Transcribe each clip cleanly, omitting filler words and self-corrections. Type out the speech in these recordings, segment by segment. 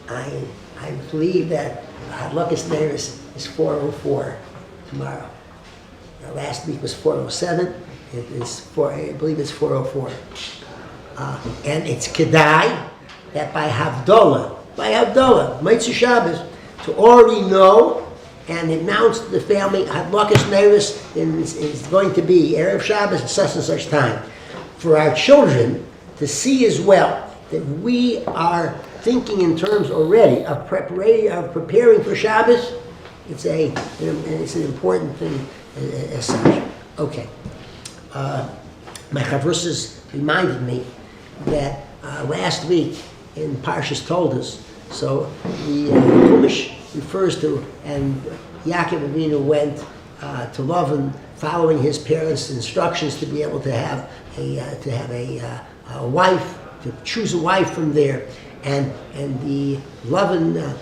I believe that Hadlakas Neris is 4:04 tomorrow. Last week was 4:07. It is I believe it's 4:04. And it's Kedai that by Havdalah, Motzei Shabbos, to already know and announce to the family Hadlakas Neris is going to be Erev Shabbos at such and such time. For our children to see as well that we are thinking in terms already of preparing for Shabbos, it's an important thing as such. Okay. My Chavrusas reminded me that last week in Parshas told us, so the Chumash refers to, and Yaakov Avinu went to Lavan following his parents' instructions to be able to have a wife, to choose a wife from there, and the Lavan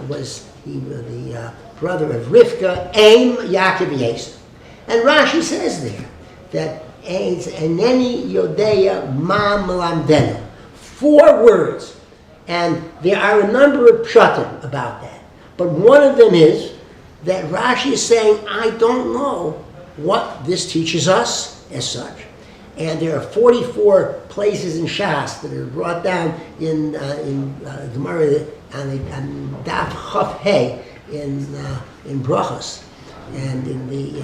was the brother of Rivka, Aim Yaakov Yosef. And Rashi says there that Eneni Yodeya Ma Melamdenu, 4 words, and there are a number of pshatim about that. But one of them is that Rashi is saying, I don't know what this teaches us as such. And there are 44 places in Shas that are brought down in Gemara on Daf Chaf Hey in Brachos, and in the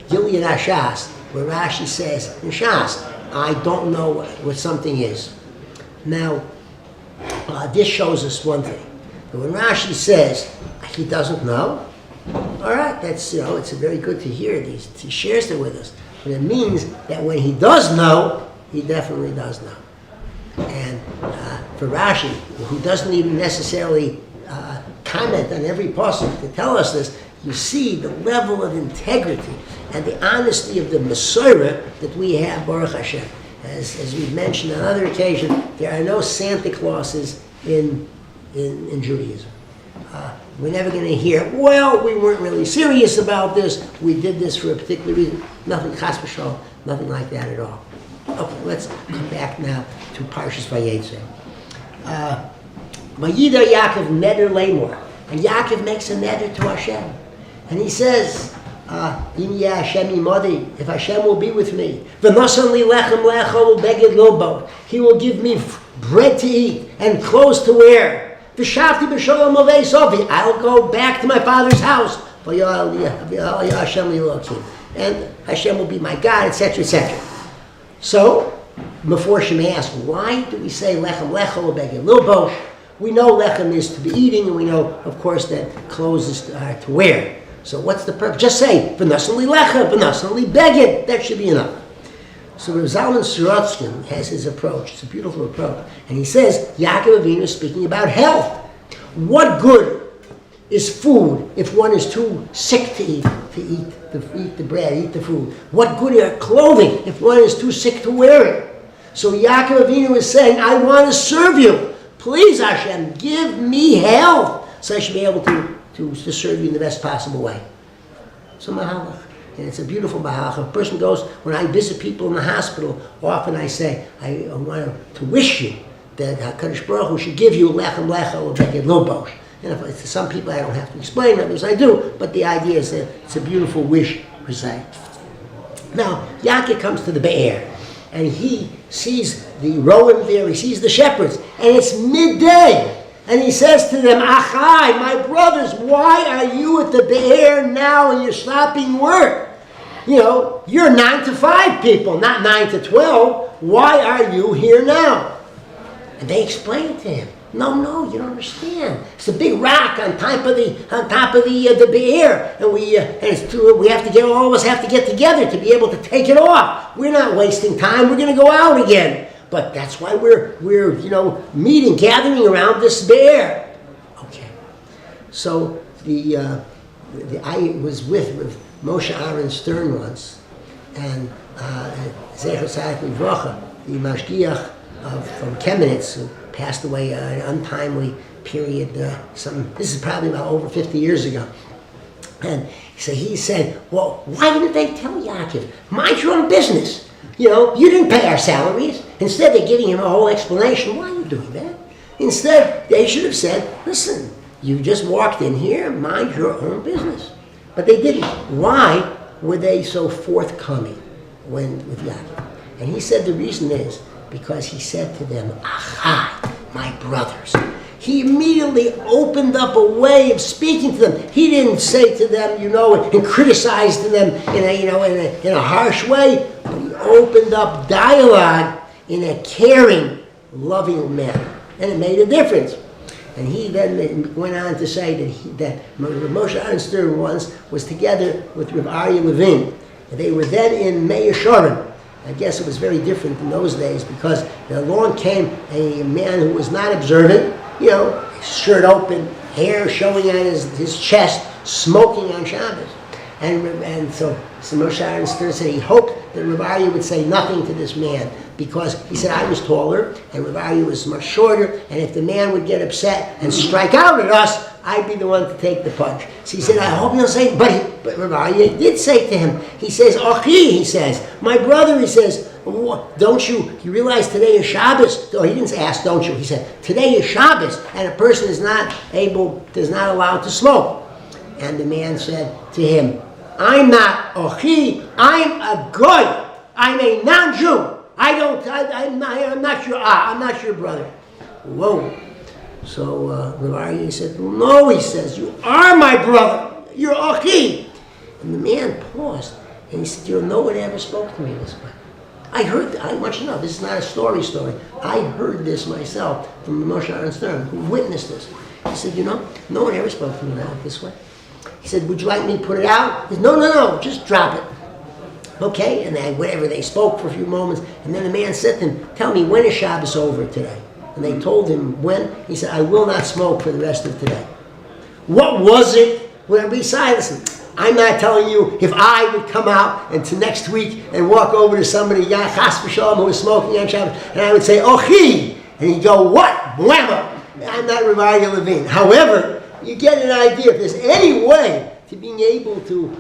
Gilead HaShas, where Rashi says in Shas, I don't know what something is. Now, this shows us one thing. When Rashi says he doesn't know, all right, that's it's very good to hear these. He shares it with us. But it means that when he does know, he definitely does know. And for Rashi, who doesn't even necessarily comment on every pasuk to tell us this, you see the level of integrity and the honesty of the Masorah that we have, Baruch Hashem. As we've mentioned on other occasions, there are no Santa Clauses in Judaism. We're never going to hear, well, we weren't really serious about this, we did this for a particular reason. Nothing chas v'shalom, nothing like that at all. Okay, let's come back now to Parshas Vayeitzei. Vayida Yaakov neder lemor, and Yaakov makes a neder to Hashem. And he says, Im yeh Hashem imadi, if Hashem will be with me, v'nosan li lechem le'achol u'beged lobo, he will give me bread to eat and clothes to wear. V'shavti b'shalom avei sofi, I'll go back to my father's house. And Hashem will be my God, etc., etc. So, Meforshim ask, why do we say lechem lechol u'beged lobo? We know lechem is to be eating, and we know, of course, that clothes is to wear. So what's the purpose? Just say, v'nasan li lechem, v'nasan li beged. That should be enough. So Rav Zalman Sorotskin has his approach. It's a beautiful approach. And he says, Yaakov Avinu is speaking about health. What good is food if one is too sick to eat the bread, eat the food? What good are clothing if one is too sick to wear it? So Yaakov Avinu is saying, I want to serve you. Please, Hashem, give me health so I should be able to serve you in the best possible way. So Mahalach. And it's a beautiful Mahalach. If a person goes, when I visit people in the hospital, often I say, I want to wish you that HaKadosh Baruch Hu should give you lechem lecha or beged lobosh. And if to some people I don't have to explain, others I do, but the idea is that it's a beautiful wish per se. Now, Yaakov comes to the Be'er, and he sees the Roim there, he sees the shepherds, and it's midday. And he says to them, Achai, my brothers, why are you at the Be'er now and you're stopping work? You're 9 to 5 people, not 9 to 12. Why are you here now? And they explain to him, no, you don't understand. It's a big rock on top of the Be'er, and we have to all of us have to get together to be able to take it off. We're not wasting time. We're going to go out again. But that's why we're meeting, gathering around this Be'er. Okay. So I was with Moshe Aaron Stern once, and Zecher Tzaddik Livracha, the Mashgiach from Chemnitz, who passed away at an untimely period. This is probably about over 50 years ago. And so he said, well, why didn't they tell Yaakov, mind your own business? You didn't pay our salaries. Instead, they're giving him a whole explanation. Why are you doing that? Instead, they should have said, listen, you just walked in here, mind your own business. But they didn't. Why were they so forthcoming with Yaakov? And he said the reason is because he said to them, Achai, my brothers. He immediately opened up a way of speaking to them. He didn't say to them, and criticize to them in a harsh way, but he opened up dialogue in a caring, loving manner. And it made a difference. And he then went on to say that Moshe Aaron Stern once was together with Rav Aryeh Levin. And they were then in Mei Yesharim. I guess it was very different in those days because along came a man who was not observant, shirt open, hair showing on his chest, smoking on Shabbos. And so Moshe Aaron Stern said he hoped that Rav Aryeh would say nothing to this man because he said I was taller and Rav Aryeh was much shorter, and if the man would get upset and strike out at us, I'd be the one to take the punch. So he said, I hope you'll say, but Rav Aryeh did say to him, he says, Achi, he says, my brother, he says, don't you realize today is Shabbos? No, he didn't ask, don't you? He said, today is Shabbos, and a person is not allowed to smoke. And the man said to him, I'm not Achi, I'm a goy, I'm a non-Jew. I'm not your brother. Whoa. So Rav Aryeh said, no, he says, you are my brother. You're Achi. And the man paused, and he said, no one ever spoke to me this way. I want you to know, this is not a story. I heard this myself from the Moshe Aaron Stern, who witnessed this. He said, no one ever spoke to me this way. He said, would you like me to put it out? He said, no, just drop it. Okay, and then whatever, they spoke for a few moments, and then the man said to him, tell me, when is Shabbos over today? And they told him when. He said, I will not smoke for the rest of today. What was it? Well, besides, listen, I'm not telling you if I would come out and to next week and walk over to somebody, Chas v'shalom, who was smoking on Shabbos, and I would say, Ochi! And he'd go, what? Blammo! I'm not Rav Aryeh Levin. However, you get an idea. If there's any way to being able to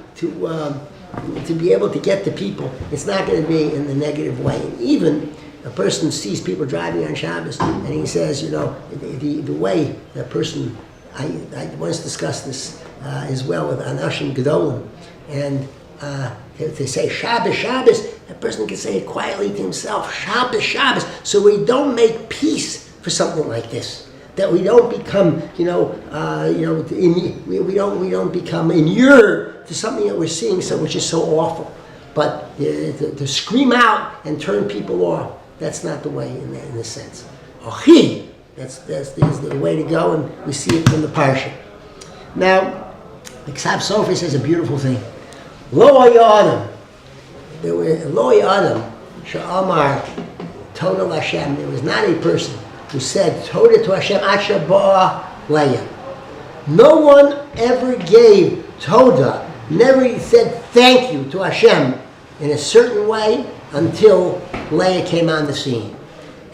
be able to get to people, it's not going to be in the negative way. And even a person sees people driving on Shabbos, and he says, the way that person, I once discussed this as well with Anashim Gedolim, and if they say Shabbos, that person can say it quietly to himself, Shabbos, so we don't make peace for something like this. That we don't become, we don't become inured to something that we're seeing, which is so awful. But to scream out and turn people off, that's not the way in this sense. Ochi, that's the way to go, and we see it from the Parsha. Now, the Ksav Sofer says a beautiful thing. Lo Adam, Sha'amar, Toda Hashem. There was not a person who said Toda to Hashem Asher Ba'a Leah. No one ever gave Toda, never said thank you to Hashem in a certain way until Leah came on the scene.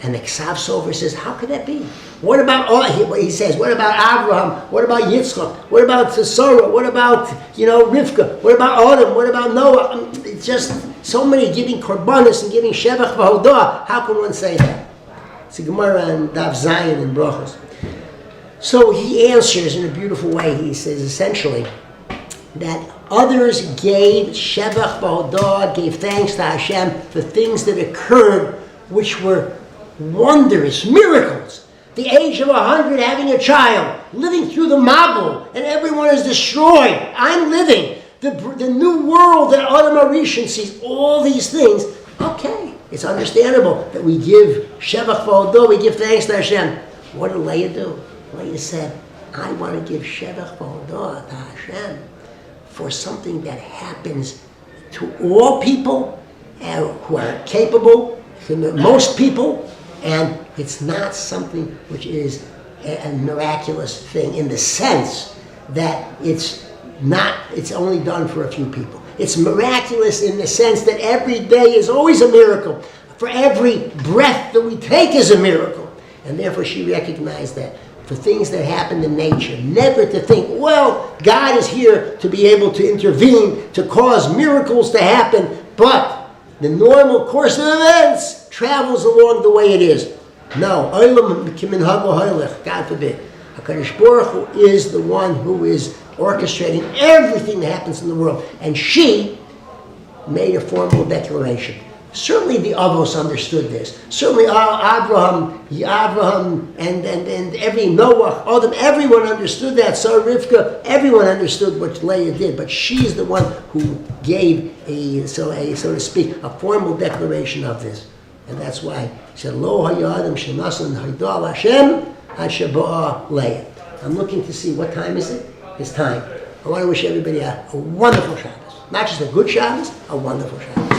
And the Ksav Sofer says, how could that be? What about he says? What about Abraham? What about Yitzchak? What about Sarah? What about Rivka? What about Adam? What about Noah? It's just so many giving korbanos and giving shevach v'hodah. How can one say that? It's a Gemara and Daf Zayin and Brachos. So he answers in a beautiful way. He says essentially that others gave shevach v'hodah, gave thanks to Hashem for things that occurred, which were wondrous miracles. The age of 100, having a child, living through the Mabul, and everyone is destroyed. I'm living. The new world that Adam Arishan sees, all these things. Okay, it's understandable that we give Shevach V'Hodah, we give thanks to Hashem. What did Leah do? Leah said, I want to give Shevach V'Hodah to Hashem for something that happens to all people who are capable, to most people, and it's not something which is a miraculous thing in the sense that it's only done for a few people. It's miraculous in the sense that every day is always a miracle. For every breath that we take is a miracle. And therefore she recognized that for things that happen in nature, never to think, well, God is here to be able to intervene, to cause miracles to happen, but the normal course of events travels along the way it is. No, God forbid. HaKadosh Baruch Hu is the one who is orchestrating everything that happens in the world. And she made a formal declaration. Certainly the Avos understood this. Certainly Abraham, and every Noah, Adam, everyone understood that. So Rivka, everyone understood what Leah did. But she's the one who gave so to speak, a formal declaration of this. And that's why he said, Lo hayadam shenasan haydal Hashem hashaba'a Leah. I'm looking to see what time is it? It's time. I want to wish everybody a wonderful Shabbos. Not just a good Shabbos, a wonderful Shabbos.